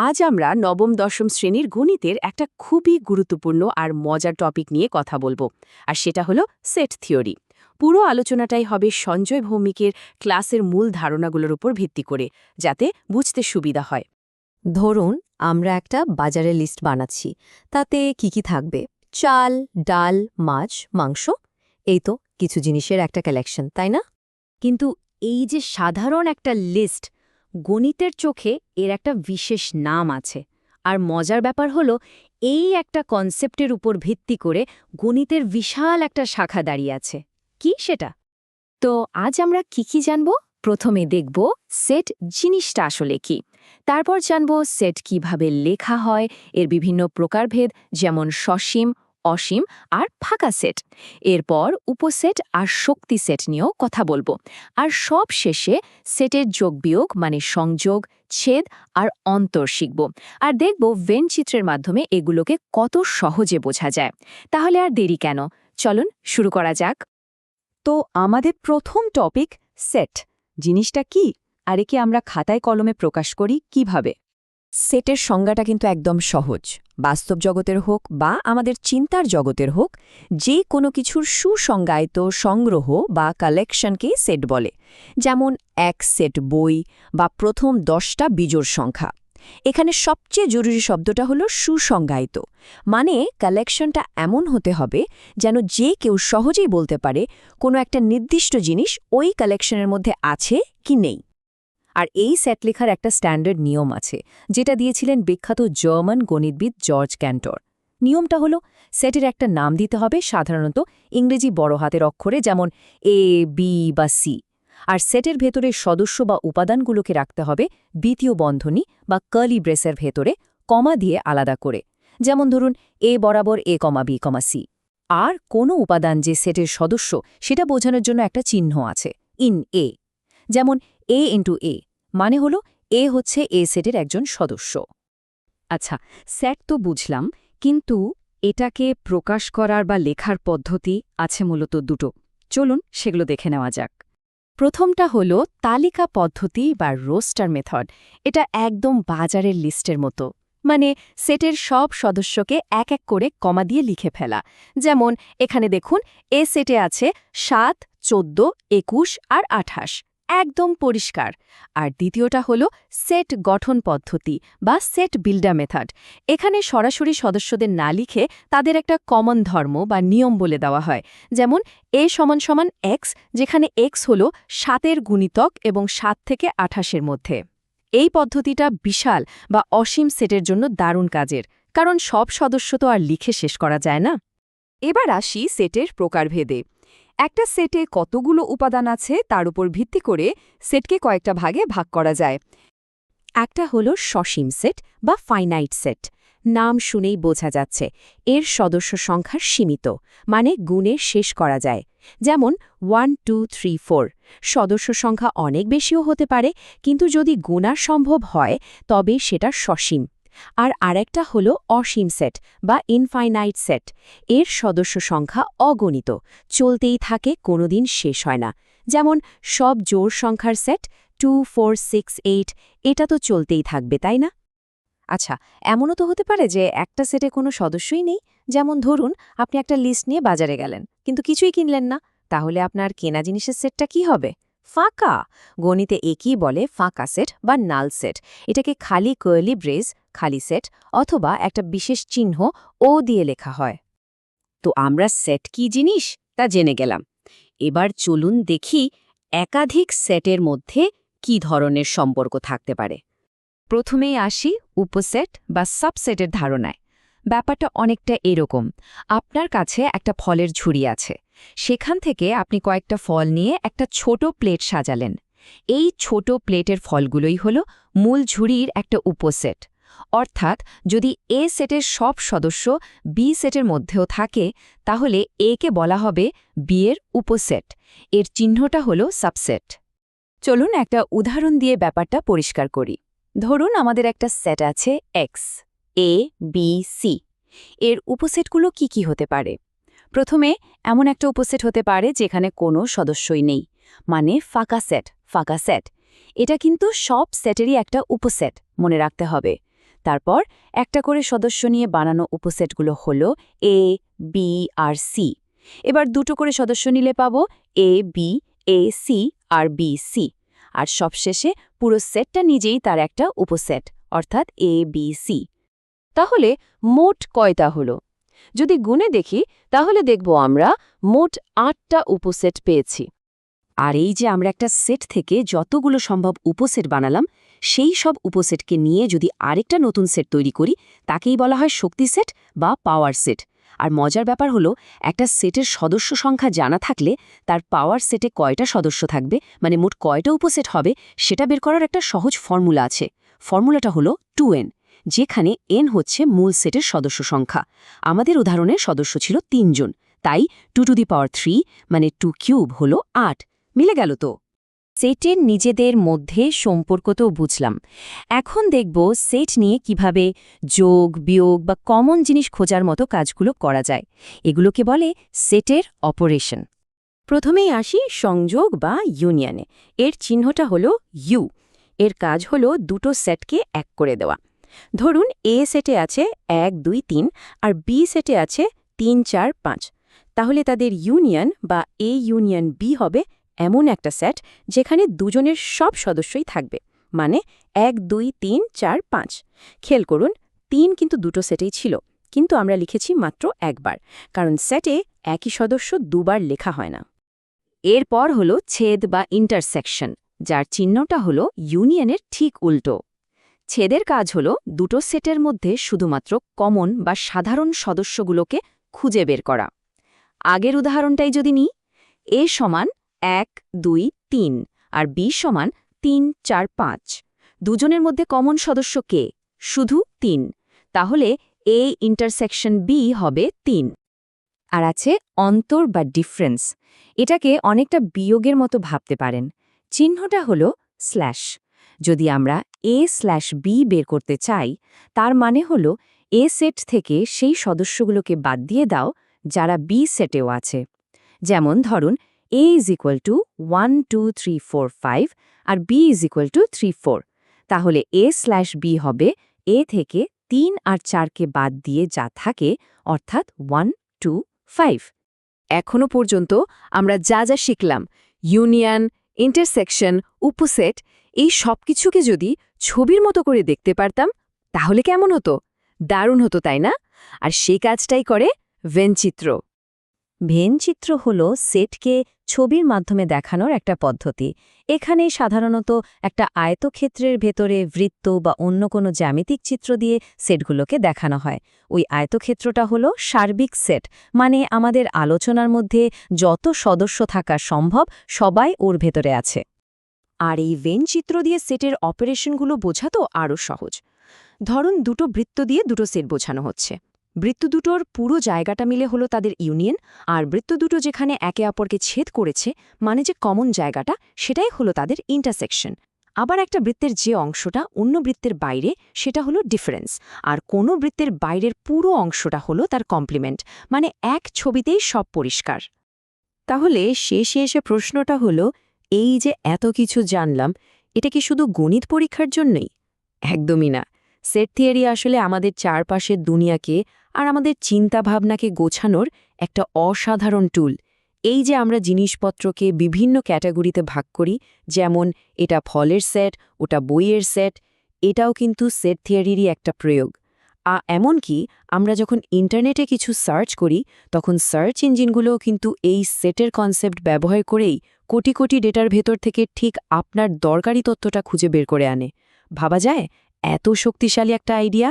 আজ আমরা নবম দশম শ্রেণীর গণিতের একটা খুবই গুরুত্বপূর্ণ আর মজার টপিক নিয়ে কথা বলবো, আর সেটা হলো সেট থিওরি। পুরো আলোচনাটাই হবে সঞ্জয় ভৌমিকের ক্লাসের মূল ধারণাগুলোর উপর ভিত্তি করে, যাতে বুঝতে সুবিধা হয়। ধরুন আমরা একটা বাজারের লিস্ট বানাচ্ছি। তাতে কি কি থাকবে? চাল, ডাল, মাছ, মাংস। এই তো কিছু জিনিসের একটা কালেকশন, তাই না? কিন্তু এই যে সাধারণ একটা লিস্ট, গণিতের চোখে এর একটা বিশেষ নাম আছে। আর মজার ব্যাপার হলো, এই একটা কনসেপ্টের উপর ভিত্তি করে গণিতের বিশাল একটা শাখা দাঁড়িয়ে আছে। কি সেটা? তো আজ আমরা কি জানব? প্রথমে দেখব সেট জিনিসটা আসলে কি। তারপর জানব সেট কিভাবে লেখা হয়, এর বিভিন্ন প্রকারভেদ, যেমন সসীম, অসীম আর ফাঁকা সেট। এরপর উপসেট আর শক্তি সেট নিয়েও কথা বলবো। আর সব শেষে সেটের যোগ-বিয়োগ মানে সংযোগ, ছেদ আর অন্তর শিখব। আর দেখব ভেন চিত্রের মাধ্যমে এগুলোকে কত সহজে বোঝা যায়। তাহলে আর দেরি কেন, চলুন শুরু করা যাক। তো আমাদের প্রথম টপিক সেট জিনিসটা কি, আর একে আমরা খাতায় কলমে প্রকাশ করি কিভাবে? সেটের সংজ্ঞাটা কিন্তু একদম সহজ। বাস্তব জগতের হোক বা আমাদের চিন্তার জগতের হোক, যে কোনো কিছুর সুসংজ্ঞায়িত সংগ্রহ বা কালেকশনকে সেট বলে। যেমন এক সেট বই বা প্রথম 10টা বিজোড় সংখ্যা। এখানে সবচেয়ে জরুরি শব্দটা হলো সুসংজ্ঞায়িত, মানে কালেকশনটা এমন হতে হবে যেন যে কেউ সহজেই বলতে পারে কোনো একটা নির্দিষ্ট জিনিস ওই কালেকশনের মধ্যে আছে কি নেই। আর এই সেট লেখার একটা স্ট্যান্ডার্ড নিয়ম আছে, যেটা দিয়েছিলেন বিখ্যাত জার্মান গণিতবিদ জর্জ ক্যান্টর। নিয়মটা হলো, সেটের একটা নাম দিতে হবে সাধারণত ইংরেজি বড় হাতের অক্ষরে, যেমন এ, বি বা সি। আর সেটের ভেতরে সদস্য বা উপাদানগুলোকে রাখতে হবে দ্বিতীয় বন্ধনী বা কার্লি ব্রেসের ভেতরে, কমা দিয়ে আলাদা করে। যেমন ধরুন এ বরাবর এ কমা বি কমা সি। আর কোনো উপাদান যে সেটের সদস্য সেটা বোঝানোর জন্য একটা চিহ্ন আছে, ইন এ। যেমন এ ইন্টু এ, মানে হলো এ হচ্ছে এ সেটের একজন সদস্য। আচ্ছা, সেট তো বুঝলাম, কিন্তু এটাকে প্রকাশ করার বা লেখার পদ্ধতি আছে মূলত দুটো। চলুন সেগুলো দেখে নেওয়া যাক। প্রথমটা হলো তালিকা পদ্ধতি বা রোস্টার মেথড। এটা একদম বাজারের লিস্টের মতো, মানে সেটের সব সদস্যকে এক এক করে কমা দিয়ে লিখে ফেলা। যেমন এখানে দেখুন, এ সেটে আছে 7, 14, 21 আর 28, একদম পরিষ্কার। আর দ্বিতীয়টা হলো সেট গঠন পদ্ধতি বা সেট বিল্ডার মেথড। এখানে সরাসরি সদস্যদের না লিখে তাদের একটা কমন ধর্ম বা নিয়ম বলে দেওয়া হয়। যেমন এ সমান এক্স, যেখানে এক্স হল 7-এর গুণিতক এবং 7 থেকে 28-এর মধ্যে। এই পদ্ধতিটা বিশাল বা অসীম সেটের জন্য দারুণ কাজের, কারণ সব সদস্য তো আর লিখে শেষ করা যায় না। এবার আসি সেটের প্রকারভেদে। একটা সেটে কতগুলো উপাদান আছে তার উপর ভিত্তি করে সেটকে কয়েকটা ভাগে ভাগ করা যায়। একটা হলো সসীম সেট বা ফাইনাইট সেট। নাম শুনেই বোঝা যাচ্ছে এর সদস্য সংখ্যা সীমিত, মানে গুণে শেষ করা যায়। যেমন 1, 2, 3, 4। সদস্য সংখ্যা অনেক বেশিও হতে পারে, কিন্তু যদি গুণা সম্ভব হয় তবে সেটা সসীম। আর আরেকটা হলো অসীম সেট বা ইনফাইনাইট সেট। এর সদস্য সংখ্যা অগণিত, চলতেই থাকে, কোনোদিন শেষ হয় না। যেমন সব জোড় সংখ্যার সেট 2, 4, 6, 8, এটা তো চলতেই থাকবে, তাই না? আচ্ছা, এমনও তো হতে পারে যে একটা সেটে কোনো সদস্যই নেই। যেমন ধরুন আপনি একটা লিস্ট নিয়ে বাজারে গেলেন, কিন্তু কিছুই কিনলেন না। তাহলে আপনার কেনা জিনিসের সেটটা কি হবে? ফাঁকা। গণিতে একই বলে ফাঁকা সেট বা নাল সেট। এটাকে খালি কার্লি ব্রেস, খালি সেট, অথবা একটা বিশেষ চিহ্ন ও দিয়ে লেখা হয়। তো আমরা সেট কি জিনিস তা জেনে গেলাম। এবার চলুন দেখি একাধিক সেটের মধ্যে কি ধরনের সম্পর্ক থাকতে পারে। প্রথমেই আসি উপসেট বা সাবসেটের ধারণায়। ব্যাপারটা অনেকটা এরকম। আপনার কাছে একটা ফলের ঝুড়ি আছে। সেখান থেকে আপনি কয়েকটা ফল নিয়ে একটা ছোট প্লেট সাজালেন। এই ছোট প্লেটের ফলগুলোই হল মূল ঝুড়ির একটা উপসেট। অর্থাৎ যদি এ সেটের সব সদস্য বি সেটের মধ্যেও থাকে, তাহলে এ কে বলা হবে বি এর উপসেট। এর চিহ্নটা হল সাবসেট। চলুন একটা উদাহরণ দিয়ে ব্যাপারটা পরিষ্কার করি। ধরুন আমাদের একটা সেট আছে এক্স, এ, বি, সি। এর উপসেটগুলো কি হতে পারে? প্রথমে এমন একটা উপসেট হতে পারে যেখানে কোনো সদস্যই নেই, মানে ফাঁকা সেট। এটা কিন্তু সব সেটেরই একটা উপসেট, মনে রাখতে হবে। তারপর একটা করে সদস্য নিয়ে বানানো উপসেটগুলো হলো এ, বি আর সি। এবার দুটো করে সদস্য নিলে পাবো এ, বি, এ, সি আর বি, সি। আর সবশেষে পুরো সেটটা নিজেই তার একটা উপসেট, অর্থাৎ এ, বি, সি। তাহলে মোট কয়টা হলো? যদি গুণে দেখি তাহলে দেখব আমরা মোট 8টা উপসেট পেয়েছি। আর এই যে আমরা একটা সেট থেকে যতগুলো সম্ভব উপসেট বানালাম, সেই সব উপসেটকে নিয়ে যদি আরেকটা নতুন সেট তৈরি করি, তাকেই বলা হয় শক্তি সেট বা পাওয়ার সেট। আর মজার ব্যাপার হলো, একটা সেটের সদস্য সংখ্যা জানা থাকলে তার পাওয়ার সেটে কয়টা সদস্য থাকবে, মানে মোট কয়টা উপসেট হবে, সেটা বের করার একটা সহজ ফর্মুলা আছে। ফর্মুলাটা হলো 2n, যেখানে n হচ্ছে মূল সেটের সদস্য সংখ্যা। আমাদের উদাহরণের সদস্য ছিল 3 জন, তাই 2^3 মানে 2 কিউব হলো 8। মিলে গেল তো? সেটের নিজেদের মধ্যে সম্পর্ক তো বুঝলাম। এখন দেখব সেট নিয়ে কিভাবে যোগ, বিয়োগ বা কমন জিনিস খোঁজার মতো কাজগুলো করা যায়। এগুলোকে বলে সেটের অপারেশন। প্রথমেই আসি সংযোগ বা ইউনিয়নে। এর চিহ্নটা হলো ইউ। এর কাজ হলো দুটো সেটকে এক করে দেওয়া। ধরুন এ সেটে আছে 1, 2, 3 আর বি সেটে আছে 3, 4, 5। তাহলে তাদের ইউনিয়ন বা এ ইউনিয়ন বি হবে এমন একটা সেট যেখানে দুজনের সব সদস্যই থাকবে, মানে 1, 2, 3, 4, 5। খেয়াল করুন 3 কিন্তু দুটো সেটেই ছিল, কিন্তু আমরা লিখেছি মাত্র একবার, কারণ সেটে একই সদস্য দুবার লেখা হয় না। এরপর হলো ছেদ বা ইন্টারসেকশন, যার চিহ্নটা হলো ইউনিয়নের ঠিক উল্টো। ছেদের কাজ হলো দুটো সেটের মধ্যে শুধুমাত্র কমন বা সাধারণ সদস্যগুলোকে খুঁজে বের করা। আগের উদাহরণটাই যদি নিই, এ সমান 1, 2, 3 আর বি সমান 3, 4, 5। দুজনের মধ্যে কমন সদস্য কে? শুধু 3। তাহলে এ ইন্টারসেকশন বি হবে 3। আর আছে অন্তর বা ডিফারেন্স। এটাকে অনেকটা বিয়োগের মতো ভাবতে পারেন। চিহ্নটা হলো স্ল্যাশ। যদি আমরা a/b বের করতে চাই, তার মানে হলো এ সেট থেকে সেই সদস্যগুলোকে বাদ দিয়ে দাও যারা বি সেটেও আছে। যেমন ধরুন a = 1, 2, 3, 4, 5 আর b = 3, 4। তাহলে a/b হবে a থেকে 3 আর 4কে বাদ দিয়ে যা থাকে, অর্থাৎ 1, 2, 5। এখনো পর্যন্ত আমরা যা যা শিখলাম, ইউনিয়ন, ইন্টারসেকশন, উপসেট, এই সব কিছুকে যদি ছবির মতো করে দেখতে পারতাম, তাহলে কেমন হতো? দারুণ হতো, তাই না? আর সেই কাজটাই করে ভেনচিত্র। ভেনচিত্র হল সেটকে ছবির মাধ্যমে দেখানোর একটা পদ্ধতি। এখানে সাধারণত একটা আয়তক্ষেত্রের ভেতরে বৃত্ত বা অন্য কোনো জ্যামিতিক চিত্র দিয়ে সেটগুলোকে দেখানো হয়। ওই আয়তক্ষেত্রটা হলো সার্বিক সেট, মানে আমাদের আলোচনার মধ্যে যত সদস্য থাকা সম্ভব সবাই ওর ভেতরে আছে। আর এই ভেন চিত্র দিয়ে সেটের অপারেশনগুলো বোঝা তো আরও সহজ। ধরুন দুটো বৃত্ত দিয়ে দুটো সেট বোঝানো হচ্ছে। বৃত্ত দুটোর পুরো জায়গাটা মিলে হলো তাদের ইউনিয়ন, আর বৃত্ত দুটো যেখানে একে অপরকে ছেদ করেছে, মানে যে কমন জায়গাটা, সেটাই হলো তাদের ইন্টারসেকশন। আবার একটা বৃত্তের যে অংশটা অন্য বৃত্তের বাইরে, সেটা হলো ডিফারেন্স। আর কোনো বৃত্তের বাইরের পুরো অংশটা হলো তার কমপ্লিমেন্ট, মানে এক ছবিতেই সব পরিষ্কার। তাহলে শেষে এসে প্রশ্নটা হলো, এই যে এত কিছু জানলাম, এটা কি শুধু গণিত পরীক্ষার জন্যই? একদমই না। সেট থিওরি আসলে আমাদের চারপাশের দুনিয়াকে আর আমাদের চিন্তাভাবনাকে গোছানোর একটা অসাধারণ টুল। এই যে আমরা জিনিসপত্রকে বিভিন্ন ক্যাটাগরিতে ভাগ করি, যেমন এটা ফলের সেট, ওটা বইয়ের সেট, এটাও কিন্তু সেট থিওরিরই একটা প্রয়োগ। এমনকি আমরা যখন ইন্টারনেটে কিছু সার্চ করি, তখন সার্চ ইঞ্জিনগুলোও কিন্তু এই সেটের কনসেপ্ট ব্যবহার করেই কোটি কোটি ডেটার ভেতর থেকে ঠিক আপনার দরকারি তথ্যটা খুঁজে বের করে আনে। ভাবা যায় এত শক্তিশালী একটা আইডিয়া?